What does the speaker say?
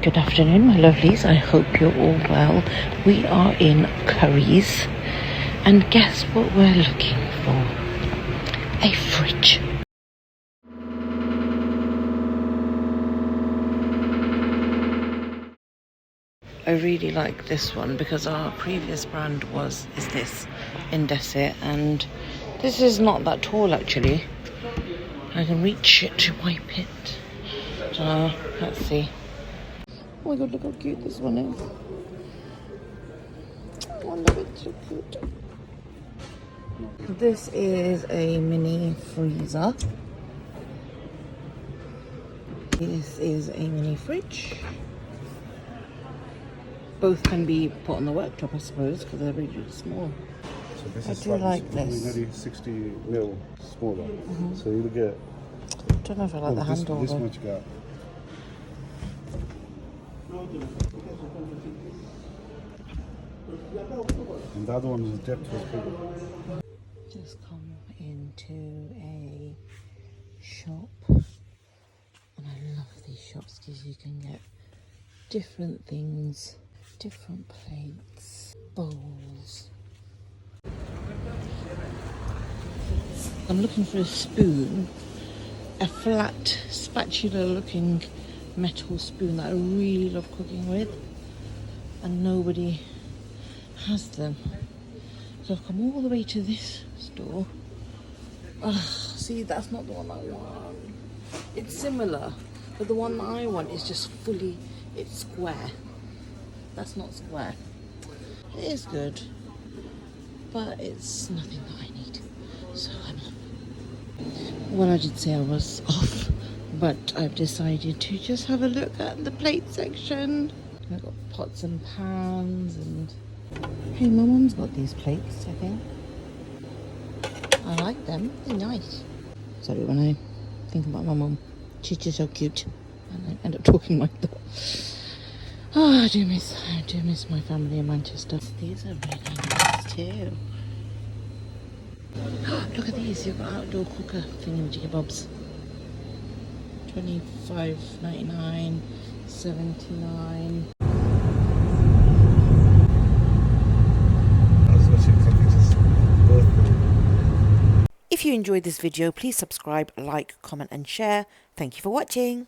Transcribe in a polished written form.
Good afternoon, my lovelies. I hope you're all well. We are in Currys, and guess what we're looking for? A fridge. I really like this one because our previous brand is this Indesit, and this is not that tall actually. I can reach it to wipe it. Let's see. Oh my god, look how cute this one is. Oh, I love it, so cute. This is a mini freezer. This is a mini fridge. Both can be put on the worktop, I suppose, because they're really small. So this I is do like this. Nearly 60 mil smaller. So you look at. I don't know if I like the handle. This much gap. And the other one is depth was bigger. Just come into a shop, and I love these shops because you can get different things, different plates, bowls. I'm looking for a spoon, a flat spatula looking metal spoon that I really love cooking with, and nobody has them. So I've come all the way to this store. See, that's not the one I want. It's similar, but the one that I want is just fully, it's square. That's not square. It is good, but it's nothing that I need. So I'm off. Well, I did say I was off, but I've decided to just have a look at the plate section. I've got pots and pans, and hey, my mum's got these plates, I think. I like them, they're nice. Sorry, when I think about my mum, she's just so cute, and I end up talking like that. Oh, I do miss my family in Manchester. These are really nice too. Look at these, you've got outdoor cooker thingy-jiggy-bobs. $25.99, $79. If you enjoyed this video, please subscribe, like, comment and share. Thank you for watching.